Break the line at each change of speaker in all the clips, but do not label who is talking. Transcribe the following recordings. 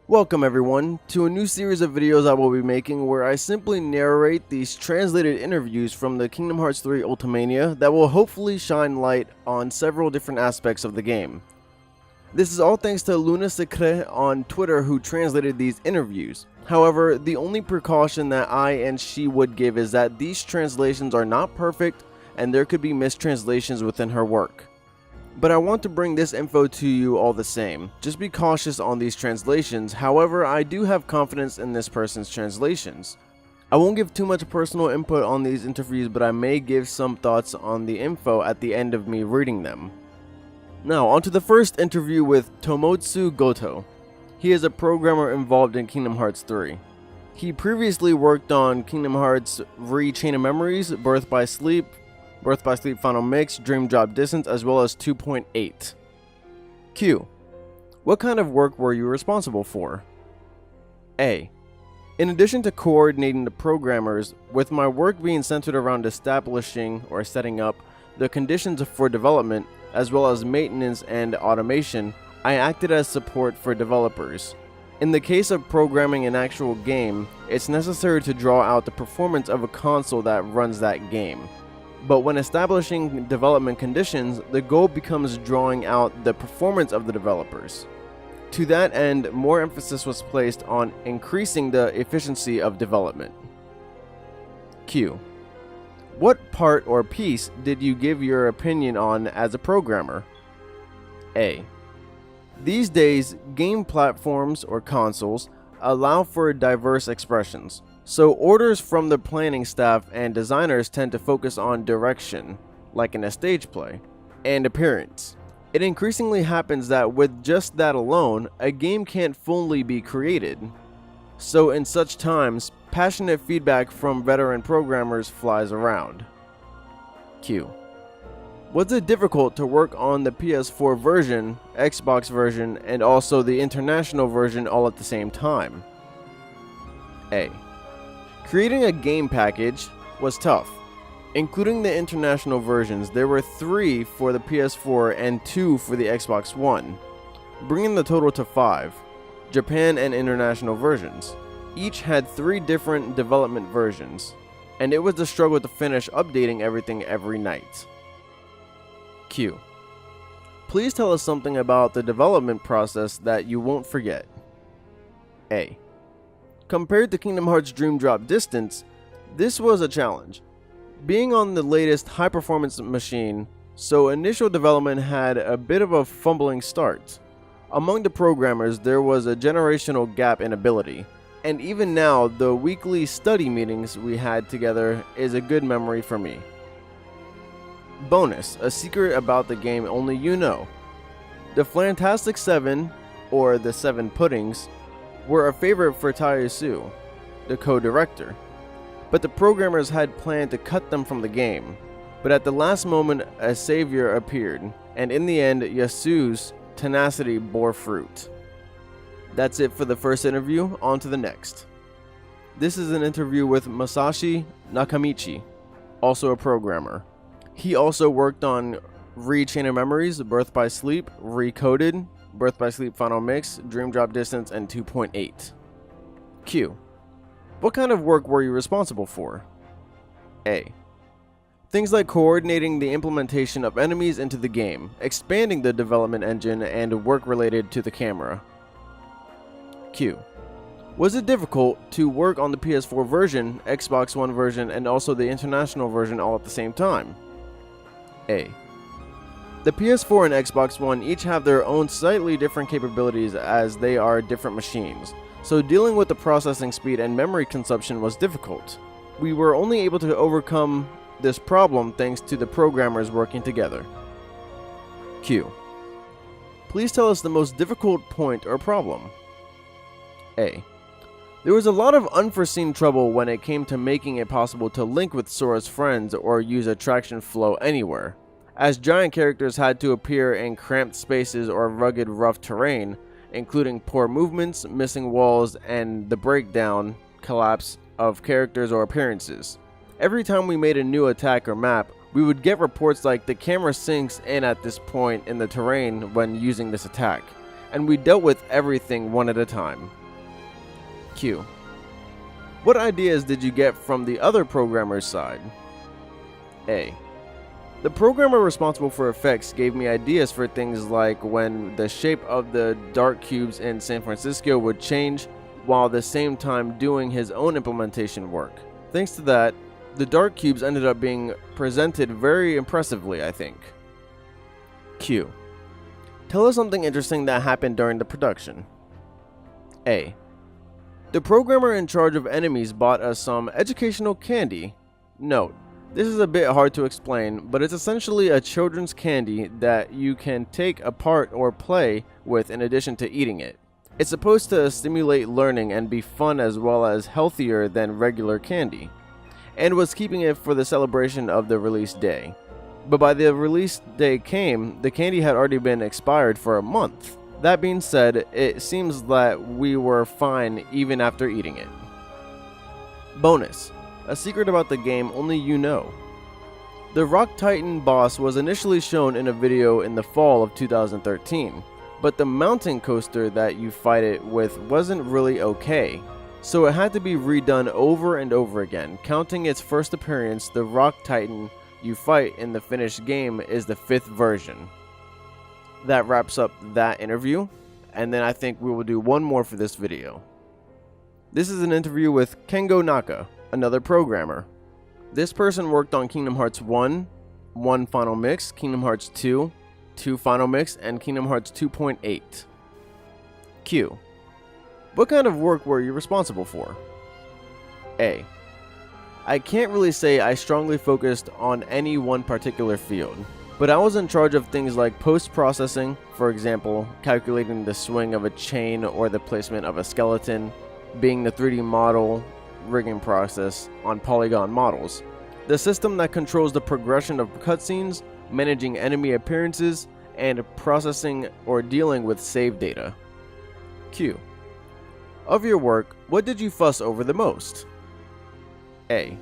Welcome everyone to a new series of videos I will be making where I simply narrate these translated interviews from the Kingdom Hearts 3 Ultimania that will hopefully shine light on several different aspects of the game. This is all thanks to Luna Secret on Twitter who translated these interviews. However, the only precaution that I and she would give is that these translations are not perfect and there could be mistranslations within her work. But I want to bring this info to you all the same. Just be cautious on these translations. However, I do have confidence in this person's translations. I won't give too much personal input on these interviews, but I may give some thoughts on the info at the end of me reading them. Now, on to the first interview with Tamotsu Goto. He is a programmer involved in Kingdom Hearts 3. He previously worked on Kingdom Hearts Chain of Memories, Birth by Sleep Final Mix, Dream Drop Distance, as well as 2.8. Q. What kind of work were you responsible for? A. In addition to coordinating the programmers, with my work being centered around establishing or setting up the conditions for development, as well as maintenance and automation, I acted as support for developers. In the case of programming an actual game, it's necessary to draw out the performance of a console that runs that game. But when establishing development conditions, the goal becomes drawing out the performance of the developers. To that end, more emphasis was placed on increasing the efficiency of development. Q. What part or piece did you give your opinion on as a programmer? A. These days, game platforms or consoles allow for diverse expressions. So orders from the planning staff and designers tend to focus on direction, like in a stage play, and appearance. It increasingly happens that with just that alone, a game can't fully be created. So in such times, passionate feedback from veteran programmers flies around. Q. Was it difficult to work on the PS4 version, Xbox version, and also the international version all at the same time? A. Creating a game package was tough. Including the international versions, there were 3 for the PS4 and 2 for the Xbox One, bringing the total to 5, Japan and international versions. Each had 3 different development versions, and it was a struggle to finish updating everything every night. Q. Please tell us something about the development process that you won't forget. A. Compared to Kingdom Hearts Dream Drop Distance, this was a challenge. Being on the latest high-performance machine, so initial development had a bit of a fumbling start. Among the programmers, there was a generational gap in ability, and even now, the weekly study meetings we had together is a good memory for me. Bonus, a secret about the game only you know. The Fantastic Seven, or the Seven Puddings, were a favorite for Taisu, the co-director, but the programmers had planned to cut them from the game. But at the last moment, a savior appeared, and in the end, Yasu's tenacity bore fruit. That's it for the first interview, on to the next. This is an interview with Masashi Nakamichi, also a programmer. He also worked on Chain of Memories, Birth by Sleep, Recoded, Birth by Sleep Final Mix, Dream Drop Distance, and 2.8. Q. What kind of work were you responsible for? A. Things like coordinating the implementation of enemies into the game, expanding the development engine, and work related to the camera. Q. Was it difficult to work on the PS4 version, Xbox One version, and also the international version all at the same time? A. The PS4 and Xbox One each have their own slightly different capabilities as they are different machines, so dealing with the processing speed and memory consumption was difficult. We were only able to overcome this problem thanks to the programmers working together. Q. Please tell us the most difficult point or problem. A. There was a lot of unforeseen trouble when it came to making it possible to link with Sora's friends or use attraction flow anywhere, as giant characters had to appear in cramped spaces or rugged, rough terrain, including poor movements, missing walls, and the breakdown, collapse of characters or appearances. Every time we made a new attack or map, we would get reports like the camera sinks in at this point in the terrain when using this attack, and we dealt with everything one at a time. Q. What ideas did you get from the other programmer's side? A. The programmer responsible for effects gave me ideas for things like when the shape of the dark cubes in San Francisco would change, while at the same time doing his own implementation work. Thanks to that, the dark cubes ended up being presented very impressively, I think. Q. Tell us something interesting that happened during the production. A. The programmer in charge of enemies bought us some educational candy. Note, this is a bit hard to explain, but it's essentially a children's candy that you can take apart or play with in addition to eating it. It's supposed to stimulate learning and be fun as well as healthier than regular candy, and was keeping it for the celebration of the release day. But by the release day came, the candy had already been expired for a month. That being said, it seems that we were fine even after eating it. Bonus. A secret about the game only you know. The Rock Titan boss was initially shown in a video in the fall of 2013, but the mountain coaster that you fight it with wasn't really okay, so it had to be redone over and over again. Counting its first appearance, the Rock Titan you fight in the finished game is the 5th version. That wraps up that interview, and then I think we will do one more for this video. This is an interview with Kengo Naka, another programmer. This person worked on Kingdom Hearts 1, 1 Final Mix, Kingdom Hearts 2, 2 Final Mix, and Kingdom Hearts 2.8. Q. What kind of work were you responsible for? A. I can't really say I strongly focused on any one particular field, but I was in charge of things like post-processing, for example, calculating the swing of a chain or the placement of a skeleton, being the 3D model rigging process on polygon models, the system that controls the progression of cutscenes, managing enemy appearances, and processing or dealing with save data. Q. Of your work, what did you fuss over the most? A.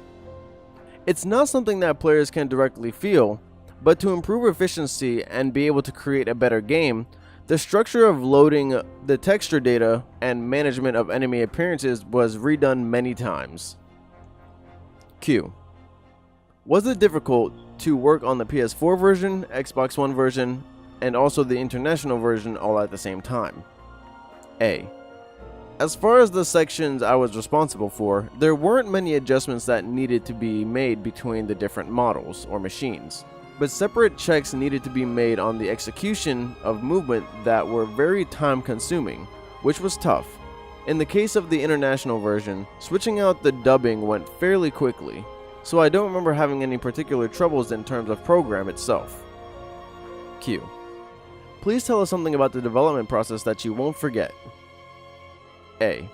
It's not something that players can directly feel, but to improve efficiency and be able to create a better game, the structure of loading the texture data and management of enemy appearances was redone many times. Q. Was it difficult to work on the PS4 version, Xbox One version, and also the international version all at the same time? A. As far as the sections I was responsible for, there weren't many adjustments that needed to be made between the different models or machines, but separate checks needed to be made on the execution of movement that were very time consuming, which was tough. In the case of the international version, switching out the dubbing went fairly quickly, so I don't remember having any particular troubles in terms of program itself. Q. Please tell us something about the development process that you won't forget. A.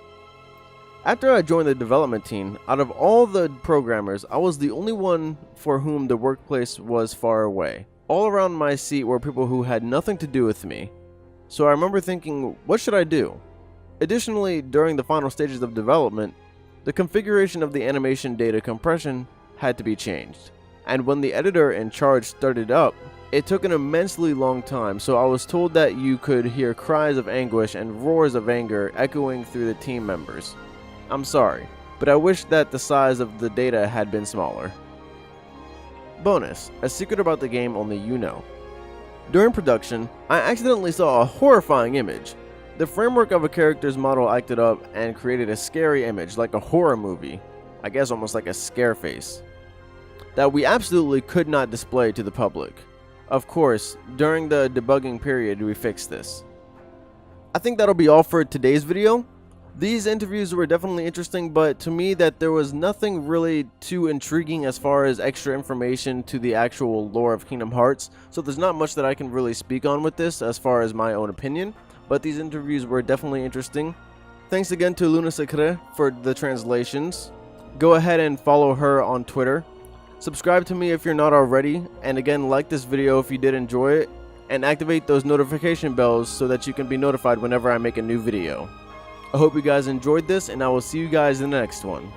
After I joined the development team, out of all the programmers, I was the only one for whom the workplace was far away. All around my seat were people who had nothing to do with me, so I remember thinking, what should I do? Additionally, during the final stages of development, the configuration of the animation data compression had to be changed, and when the editor in charge started up, it took an immensely long time, so I was told that you could hear cries of anguish and roars of anger echoing through the team members. I'm sorry, but I wish that the size of the data had been smaller. Bonus, a secret about the game only you know. During production, I accidentally saw a horrifying image. The framework of a character's model acted up and created a scary image, like a horror movie, I guess almost like a scare face, that we absolutely could not display to the public. Of course, during the debugging period, we fixed this. I think that'll be all for today's video. These interviews were definitely interesting, but to me that there was nothing really too intriguing as far as extra information to the actual lore of Kingdom Hearts, so there's not much that I can really speak on with this as far as my own opinion, but these interviews were definitely interesting. Thanks again to Luna Secret for the translations. Go ahead and follow her on Twitter. Subscribe to me if you're not already, and again, like this video if you did enjoy it, and activate those notification bells so that you can be notified whenever I make a new video. I hope you guys enjoyed this, and I will see you guys in the next one.